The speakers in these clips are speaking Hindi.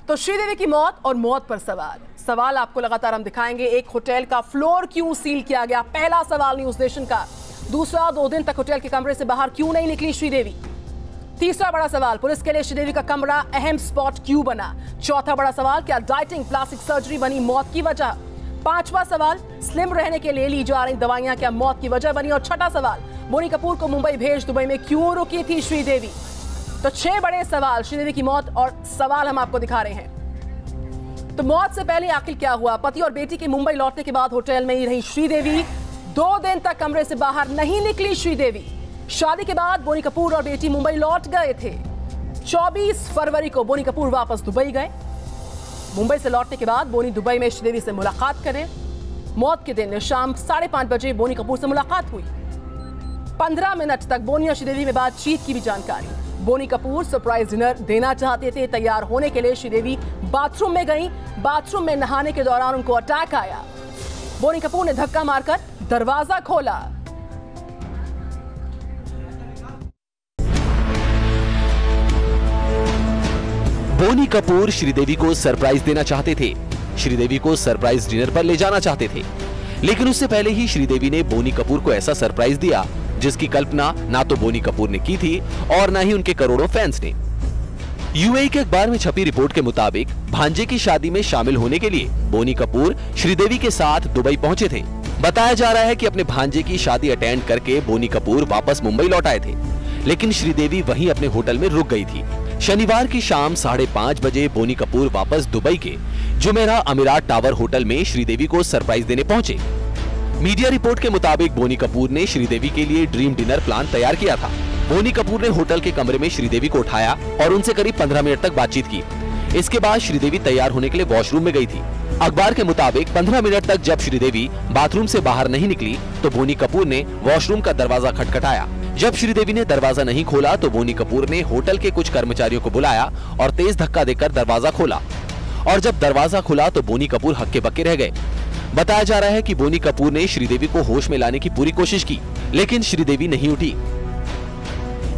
तो श्रीदेवी की मौत और मौत पर सवाल आपको लगातार हम दिखाएंगे। एक होटल का फ्लोर क्यों सील किया गया, पहला सवाल न्यूज नेशन का। दूसरा, 2 दिन तक होटल के कमरे से बाहर क्यों नहीं निकली श्रीदेवी। तीसरा बड़ा सवाल, पुलिस के लिए श्रीदेवी का कमरा अहम स्पॉट क्यों बना। चौथा बड़ा सवाल, क्या डाइटिंग प्लास्टिक सर्जरी बनी मौत की वजह। पांचवा सवाल, स्लिम रहने के लिए ली जा रही दवाइयां क्या मौत की वजह बनी। और छठा सवाल, बोनी कपूर को मुंबई भेज दुबई में क्यों रुकी थी श्रीदेवी। तो 6 बड़े सवाल श्रीदेवी की मौत और सवाल हम आपको दिखा रहे हैं। तो मौत से पहले आखिर क्या हुआ। पति और बेटी के मुंबई लौटने के बाद होटल में ही रही श्रीदेवी। 2 दिन तक कमरे से बाहर नहीं निकली श्रीदेवी। शादी के बाद बोनी कपूर और बेटी मुंबई लौट गए थे। 24 फरवरी को बोनी कपूर वापस दुबई गए। मुंबई से लौटने के बाद बोनी दुबई में श्रीदेवी से मुलाकात करें। मौत के दिन शाम 5:30 बजे बोनी कपूर से मुलाकात हुई। 15 मिनट तक बोनी और श्रीदेवी में बातचीत की भी जानकारी। बोनी कपूर सरप्राइज डिनर देना चाहते थे। तैयार होने के लिए श्रीदेवी बाथरूम में गई। बाथरूम में नहाने के दौरान उनको अटैक आया। बोनी कपूर ने धक्का मारकर दरवाजा खोला। बोनी कपूर श्रीदेवी को सरप्राइज देना चाहते थे। श्रीदेवी को सरप्राइज डिनर पर ले जाना चाहते थे, लेकिन उससे पहले ही श्रीदेवी ने बोनी कपूर को ऐसा सरप्राइज दिया जिसकी कल्पना ना तो बोनी कपूर ने की थी और ना ही उनके करोड़ों फैंस ने। यूएई के अखबार में छपी रिपोर्ट के मुताबिक भांजे की शादी में शामिल होने के लिए बोनी कपूर श्रीदेवी के साथ दुबई पहुंचे थे। बताया जा रहा है कि अपने भांजे की शादी अटेंड करके बोनी कपूर वापस मुंबई लौट आए थे, लेकिन श्रीदेवी वहीं अपने होटल में रुक गई थी। शनिवार की शाम 5:30 बजे बोनी कपूर वापस दुबई के जुमेरा अमीरात टावर होटल में श्रीदेवी को सरप्राइज देने पहुंचे। मीडिया रिपोर्ट के मुताबिक बोनी कपूर ने श्रीदेवी के लिए ड्रीम डिनर प्लान तैयार किया था। बोनी कपूर ने होटल के कमरे में श्रीदेवी को उठाया और उनसे करीब 15 मिनट तक बातचीत की। इसके बाद श्रीदेवी तैयार होने के लिए वॉशरूम में गई थी। अखबार के मुताबिक 15 मिनट तक जब श्रीदेवी बाथरूम से बाहर नहीं निकली तो बोनी कपूर ने वॉशरूम का दरवाजा खटखटाया। जब श्रीदेवी ने दरवाजा नहीं खोला तो बोनी कपूर ने होटल के कुछ कर्मचारियों को बुलाया और तेज धक्का देकर दरवाजा खोला। और जब दरवाजा खुला तो बोनी कपूर हक्के बक्के रह गए। बताया जा रहा है कि बोनी कपूर ने श्रीदेवी को होश में लाने की पूरी कोशिश की, लेकिन श्रीदेवी नहीं उठी।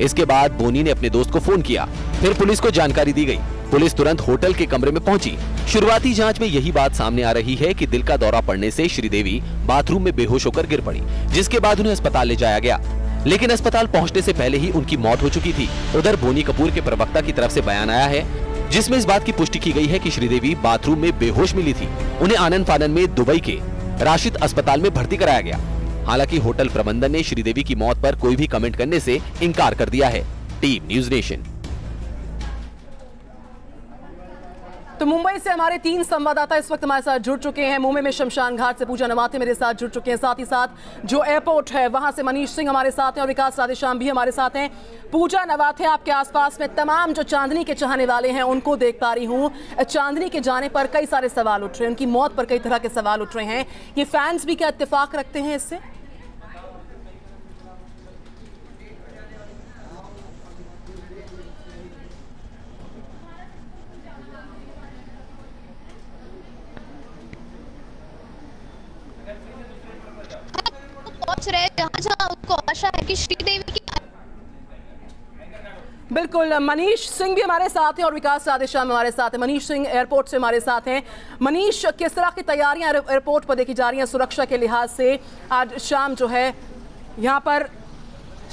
इसके बाद बोनी ने अपने दोस्त को फोन किया। फिर पुलिस को जानकारी दी गई। पुलिस तुरंत होटल के कमरे में पहुंची। शुरुआती जांच में यही बात सामने आ रही है कि दिल का दौरा पड़ने से श्रीदेवी बाथरूम में बेहोश होकर गिर पड़ी, जिसके बाद उन्हें अस्पताल ले जाया गया, लेकिन अस्पताल पहुंचने से पहले ही उनकी मौत हो चुकी थी। उधर बोनी कपूर के प्रवक्ता की तरफ से बयान आया है जिसमें इस बात की पुष्टि की गई है कि श्रीदेवी बाथरूम में बेहोश मिली थी। उन्हें आनन फानन में दुबई के राशिद अस्पताल में भर्ती कराया गया। हालांकि होटल प्रबंधन ने श्रीदेवी की मौत पर कोई भी कमेंट करने से इनकार कर दिया है। Team news nation. तो मुंबई से हमारे 3 संवाददाता इस वक्त हमारे साथ जुड़ चुके हैं। मुंबई में शमशान घाट से पूजा नवाथे मेरे साथ जुड़ चुके हैं। साथ ही साथ जो एयरपोर्ट है वहां से मनीष सिंह हमारे साथ हैं और विकास राधेश्याम भी हमारे साथ हैं। पूजा नवाथे आपके आसपास में तमाम जो चांदनी के चाहने वाले हैं उनको देख पा रही हूँ। चांदनी के जाने पर कई सारे सवाल उठ रहे हैं, उनकी मौत पर कई तरह के सवाल उठ रहे हैं। ये फैंस भी क्या इत्तेफाक रखते हैं इससे? जहां उनको आशा है कि श्रीदेवी की। बिल्कुल, मनीष सिंह भी हमारे साथ हैं और विकास राधेश्याम हमारे साथ हैं। मनीष सिंह एयरपोर्ट से हमारे साथ हैं। मनीष, किस तरह की तैयारियां एयरपोर्ट पर देखी जा रही हैं सुरक्षा के लिहाज से? आज शाम जो है यहाँ पर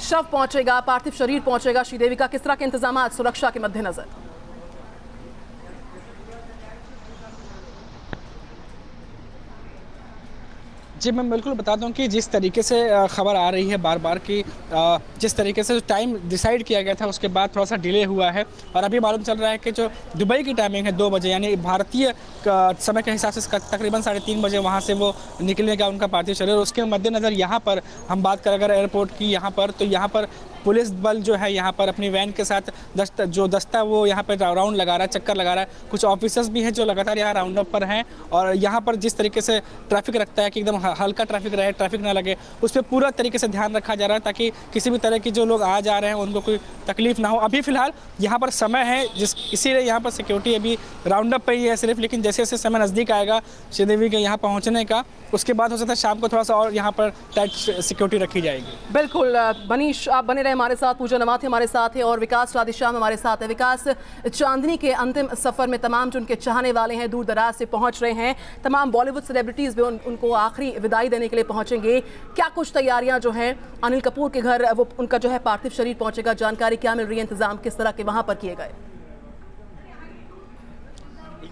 शव पहुंचेगा, पार्थिव शरीर पहुंचेगा श्रीदेवी का, किस तरह के इंतजाम सुरक्षा के मद्देनजर? जी, मैं बिल्कुल बता दूं कि जिस तरीके से खबर आ रही है बार बार कि जिस तरीके से टाइम डिसाइड किया गया था उसके बाद थोड़ा सा डिले हुआ है और अभी मालूम चल रहा है कि जो दुबई की टाइमिंग है 2 बजे, यानी भारतीय समय के हिसाब से तकरीबन 3:30 बजे वहाँ से वो निकलेगा उनका पार्थिव शरीर। उसके मद्देनज़र यहाँ पर हम बात करें अगर एयरपोर्ट की यहाँ पर, तो यहाँ पर पुलिस बल जो है यहाँ पर अपनी वैन के साथ दस्ता वो यहाँ पर राउंड लगा रहा है, चक्कर लगा रहा है। कुछ ऑफिसर्स भी हैं जो लगातार यहाँ राउंड अप पर हैं और यहाँ पर जिस तरीके से ट्रैफिक रखता है कि एकदम हल्का ट्रैफिक रहे, ट्रैफिक ना लगे, उस पर पूरा तरीके से ध्यान रखा जा रहा है ताकि किसी भी तरह की जो लोग आ जा रहे हैं उनको कोई तकलीफ ना हो। अभी फिलहाल यहाँ पर समय है इसीलिए यहाँ पर सिक्योरिटी अभी राउंड अप पर ही है सिर्फ, लेकिन जैसे जैसे समय नज़दीक आएगा श्रीदेवी के यहाँ पहुँचने का, उसके बाद हो सकता है शाम को थोड़ा सा और यहाँ पर टाइट सिक्योरिटी रखी जाएगी। बिल्कुल मनीष, आप बने रहे हमारे साथ, पूजा नवाथे हमारे साथ है और विकास राधेश्याम हमारे साथ है। विकास, चांदनी के अंतिम सफर में तमाम जो उनके चाहने वाले हैं दूर दराज से पहुंच रहे हैं, तमाम बॉलीवुड सेलिब्रिटीज भी उनको आखिरी विदाई देने के लिए पहुंचेंगे। क्या कुछ तैयारियां जो हैं अनिल कपूर के घर वो उनका जो है पार्थिव शरीर पहुंचेगा, जानकारी क्या मिल रही है, इंतजाम किस तरह के वहां पर किए गए?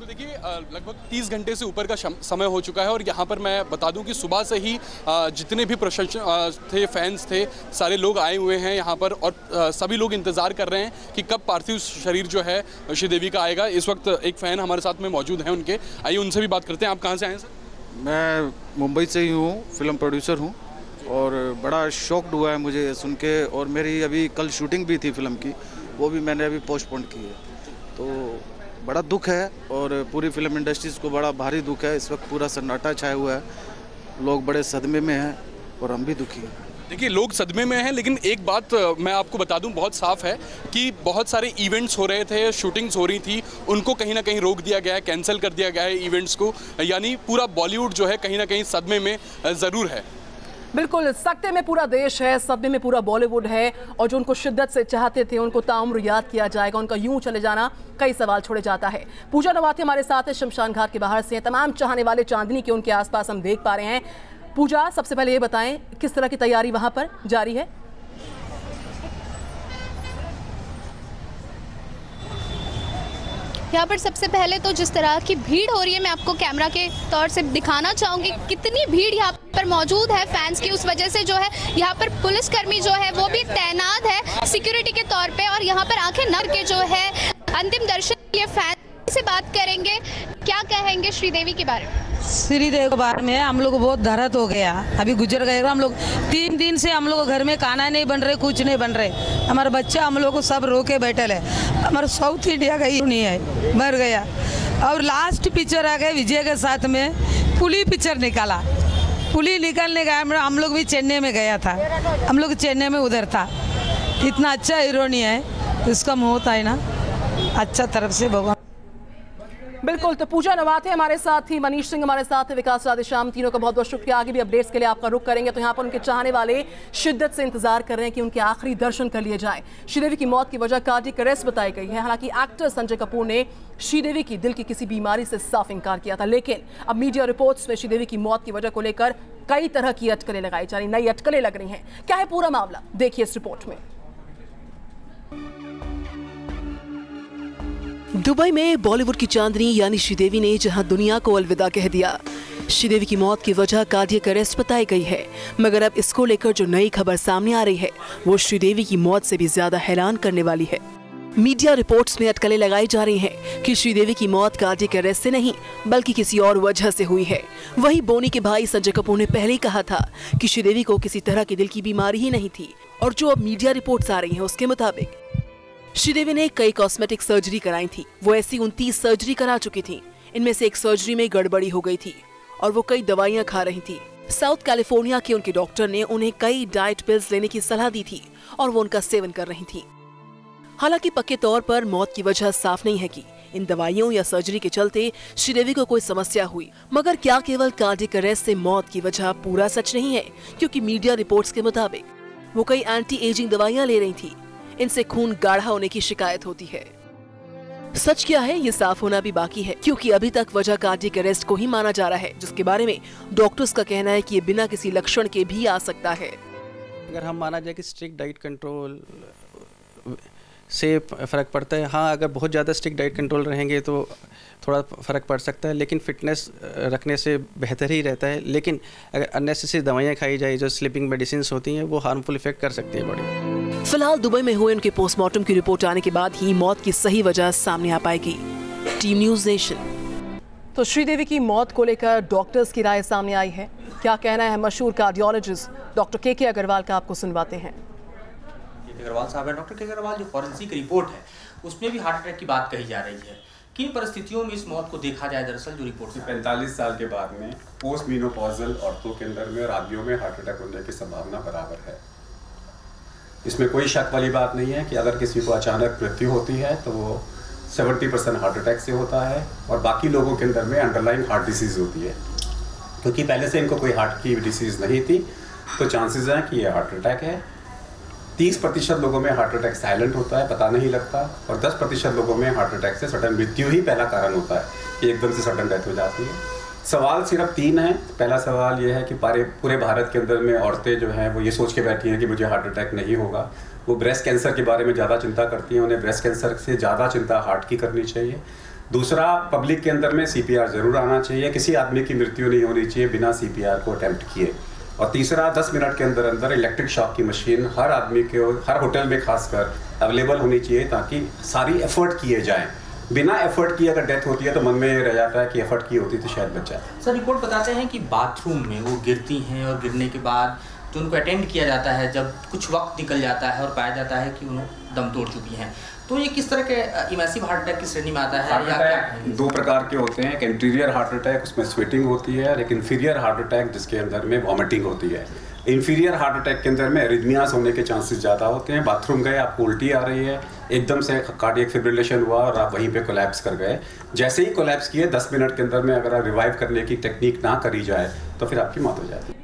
देखिए, लगभग 30 घंटे से ऊपर का समय हो चुका है और यहाँ पर मैं बता दूं कि सुबह से ही जितने भी प्रशंसक थे, फैंस थे, सारे लोग आए हुए हैं यहाँ पर और सभी लोग इंतज़ार कर रहे हैं कि कब पार्थिव शरीर जो है श्रीदेवी का आएगा। इस वक्त एक फ़ैन हमारे साथ में मौजूद हैं उनके, आइए उनसे भी बात करते हैं। आप कहाँ से आए हैं सर? मैं मुंबई से ही हूँ, फिल्म प्रोड्यूसर हूँ और बड़ा शॉक्ड हुआ है मुझे सुन के। और मेरी अभी कल शूटिंग भी थी फिल्म की, वो भी मैंने अभी पोस्टपोन की है, तो बड़ा दुख है और पूरी फिल्म इंडस्ट्रीज़ को बड़ा भारी दुख है। इस वक्त पूरा सन्नाटा छाया हुआ है, लोग बड़े सदमे में हैं और हम भी दुखी हैं। देखिए, लोग सदमे में हैं, लेकिन एक बात मैं आपको बता दूं बहुत साफ है कि बहुत सारे इवेंट्स हो रहे थे, शूटिंग्स हो रही थी, उनको कहीं ना कहीं रोक दिया गया है, कैंसिल कर दिया गया है इवेंट्स को। यानी पूरा बॉलीवुड जो है कहीं ना कहीं सदमे में ज़रूर है। बिल्कुल, सख्ते में पूरा देश है, सदमे में पूरा बॉलीवुड है और जो उनको शिद्दत से चाहते थे उनको ताउम्र याद किया जाएगा। उनका यूं चले जाना कई सवाल छोड़े जाता है। पूजा नवाथे हमारे साथ है, शमशान घाट के बाहर से हैं। तमाम चाहने वाले चांदनी के उनके आसपास हम देख पा रहे हैं। पूजा, सबसे पहले ये बताएं किस तरह की तैयारी वहां पर जारी है? यहाँ पर सबसे पहले तो जिस तरह की भीड़ हो रही है, मैं आपको कैमरा के तौर से दिखाना चाहूँगी कितनी भीड़ यहाँ पर मौजूद है फैंस की। उस वजह से जो है यहाँ पर पुलिसकर्मी जो है वो भी तैनात है सिक्योरिटी के तौर पे और यहाँ पर आंखें नर के जो है अंतिम दर्शन ये फैंस से बात करेंगे। क्या कहेंगे श्रीदेवी के बारे में? श्रीदेवी के बारे में हम लोग को बहुत दर्द हो गया, अभी गुजर गए। हम लोग 3 दिन से हम लोग घर में खाना नहीं बन रहे, कुछ नहीं बन रहे। हमारा बच्चा हम लोग को सब रो के बैठल है। हमारा साउथ इंडिया का ही नहीं है, मर गया। और लास्ट पिक्चर आ गए विजय के साथ में, पुली पिक्चर निकाला। पुली निकालने का हम लोग भी चेन्नई में गया था, हम लोग चेन्नई में उधर था। इतना अच्छा हीरो नहीं है, इसका मौत है ना अच्छा तरफ से भगवान। बिल्कुल, तो पूजा नवाथे हमारे साथ थी, मनीष सिंह हमारे साथ है, विकास राधेश्याम, तीनों का बहुत बहुत शुक्रिया। आगे भी अपडेट्स के लिए आपका रुख करेंगे। तो यहाँ पर उनके चाहने वाले शिद्दत से इंतजार कर रहे हैं कि उनके आखिरी दर्शन कर लिए जाए। श्रीदेवी की मौत की वजह कार्डियक अरेस्ट बताई गई है। हालांकि एक्टर संजय कपूर ने श्रीदेवी की दिल की किसी बीमारी से साफ इनकार किया था, लेकिन अब मीडिया रिपोर्ट्स में श्रीदेवी की मौत की वजह को लेकर कई तरह की अटकलें लगाई जा रही, नई अटकलें लग रही हैं। क्या है पूरा मामला, देखिए इस रिपोर्ट में। दुबई में बॉलीवुड की चांदनी यानी श्रीदेवी ने जहां दुनिया को अलविदा कह दिया। श्रीदेवी की मौत की वजह कार्डियक अरेस्ट बताई गई है, मगर अब इसको लेकर जो नई खबर सामने आ रही है वो श्रीदेवी की मौत से भी ज्यादा हैरान करने वाली है। मीडिया रिपोर्ट्स में अटकलें लगाई जा रही हैं कि श्रीदेवी की मौत कार्डियक अरेस्ट से नहीं बल्कि किसी और वजह से हुई है। वहीं बोनी के भाई संजय कपूर ने पहले ही कहा था कि श्रीदेवी को किसी तरह की दिल की बीमारी ही नहीं थी, और जो अब मीडिया रिपोर्ट्स आ रही हैं उसके मुताबिक श्रीदेवी ने कई कॉस्मेटिक सर्जरी कराई थी। वो ऐसी 29 सर्जरी करा चुकी थी। इनमें से एक सर्जरी में गड़बड़ी हो गई थी और वो कई दवाइयां खा रही थी। साउथ कैलिफोर्निया के उनके डॉक्टर ने उन्हें कई डाइट पिल्स लेने की सलाह दी थी और वो उनका सेवन कर रही थी। हालांकि पक्के तौर पर मौत की वजह साफ नहीं है कि इन दवाइयों या सर्जरी के चलते श्रीदेवी को कोई समस्या हुई, मगर क्या केवल कार्डियक अरेस्ट से मौत की वजह पूरा सच नहीं है, क्योंकि मीडिया रिपोर्ट्स के मुताबिक वो कई एंटी एजिंग दवाइयां ले रही थी। इनसे खून गाढ़ा होने की शिकायत होती है। सच क्या है ये साफ होना भी बाकी है, क्योंकि अभी तक वजह कार्डियक अरेस्ट को ही माना जा रहा है, जिसके बारे में डॉक्टर्स का कहना है कि ये बिना किसी लक्षण के भी आ सकता है। अगर हम माना जाए कि स्ट्रिक्ट डाइट कंट्रोल से फ़र्क पड़ता है, हाँ अगर बहुत ज़्यादा स्ट्रिक्ट डाइट कंट्रोल रहेंगे तो थोड़ा फ़र्क पड़ सकता है, लेकिन फिटनेस रखने से बेहतर ही रहता है। लेकिन अगर अननेसेसरी दवाइयाँ खाई जाए जो स्लीपिंग मेडिसिन होती हैं वो हार्मफुल इफेक्ट कर सकती है बॉडी। फिलहाल दुबई में हुए उनके पोस्टमार्टम की रिपोर्ट आने के बाद ही मौत की सही वजह सामने आ पाएगी। Team news nation. तो श्रीदेवी की मौत को लेकर डॉक्टर्स की राय सामने आई है। क्या कहना है मशहूर कार्डियोलॉजिस्ट डॉक्टर के अग्रवाल का, आपको सुनवाते हैं। अग्रवाल साहब है, डॉक्टर के अग्रवाल, जो फॉरेंसिक रिपोर्ट है उसमें भी हार्ट अटैक की बात कही जा रही है। किन परिस्थितियों में इस मौत को देखा जाए? दरअसल जो रिपोर्ट से 45 साल के बाद में पोस्ट मीनोपॉजल औरतों के अंदर में और आदमियों में हार्ट अटैक होने की संभावना बराबर है। इसमें कोई शक वाली बात नहीं है कि अगर किसी को अचानक मृत्यु होती है तो वो 70% हार्ट अटैक से होता है और बाकी लोगों के अंदर में अंडरलाइन हार्ट डिसीज़ होती है। क्योंकि पहले से इनको कोई हार्ट की डिसीज़ नहीं थी तो चांसेस हैं कि ये हार्ट अटैक है। 30% लोगों में हार्ट अटैक साइलेंट होता है, पता नहीं लगता, और 10% लोगों में हार्ट अटैक से सडन मृत्यु ही पहला कारण होता है कि एकदम से सडन डेथ हो जाती है। सवाल सिर्फ 3 हैं। पहला सवाल ये है कि पूरे भारत के अंदर में औरतें जो हैं वो ये सोच के बैठी हैं कि मुझे हार्ट अटैक नहीं होगा। वो ब्रेस्ट कैंसर के बारे में ज़्यादा चिंता करती हैं, उन्हें ब्रेस्ट कैंसर से ज़्यादा चिंता हार्ट की करनी चाहिए। दूसरा, पब्लिक के अंदर में CPR ज़रूर आना चाहिए, किसी आदमी की मृत्यु नहीं होनी चाहिए बिना CPR को अटैम्प्ट किए। और तीसरा, 10 मिनट के अंदर अंदर इलेक्ट्रिक शॉक की मशीन हर आदमी के, हर होटल में खासकर अवेलेबल होनी चाहिए, ताकि सारी एफर्ट किए जाएँ। बिना एफर्ट किए अगर डेथ होती है तो मन में ये रह जाता है कि एफर्ट की होती तो शायद बच जाए। सर, रिपोर्ट बताते हैं कि बाथरूम में वो गिरती हैं और गिरने के बाद जो उनको अटेंड किया जाता है, जब कुछ वक्त निकल जाता है और पाया जाता है कि उन्हें दम तोड़ चुकी हैं, तो ये किस तरह के इमर्सिव हार्ट अटैक की श्रेणी में आता है? हार्ट अटैक 2 प्रकार के होते हैं। एक इंटीरियर हार्ट अटैक, उसमें स्वेटिंग होती है, और एक इंफीरियर हार्ट अटैक जिसके अंदर में वॉमिटिंग होती है। इंफीरियर हार्ट अटैक के अंदर में एरिथमियास होने के चांसेस ज़्यादा होते हैं। बाथरूम गए, आपको उल्टी आ रही है, एकदम से कार्डियक फिब्रिलेशन हुआ और आप वहीं पे कोलैप्स कर गए। जैसे ही कोलैप्स किए 10 मिनट के अंदर में अगर आप रिवाइव करने की टेक्निक ना करी जाए तो फिर आपकी मौत हो जाती है।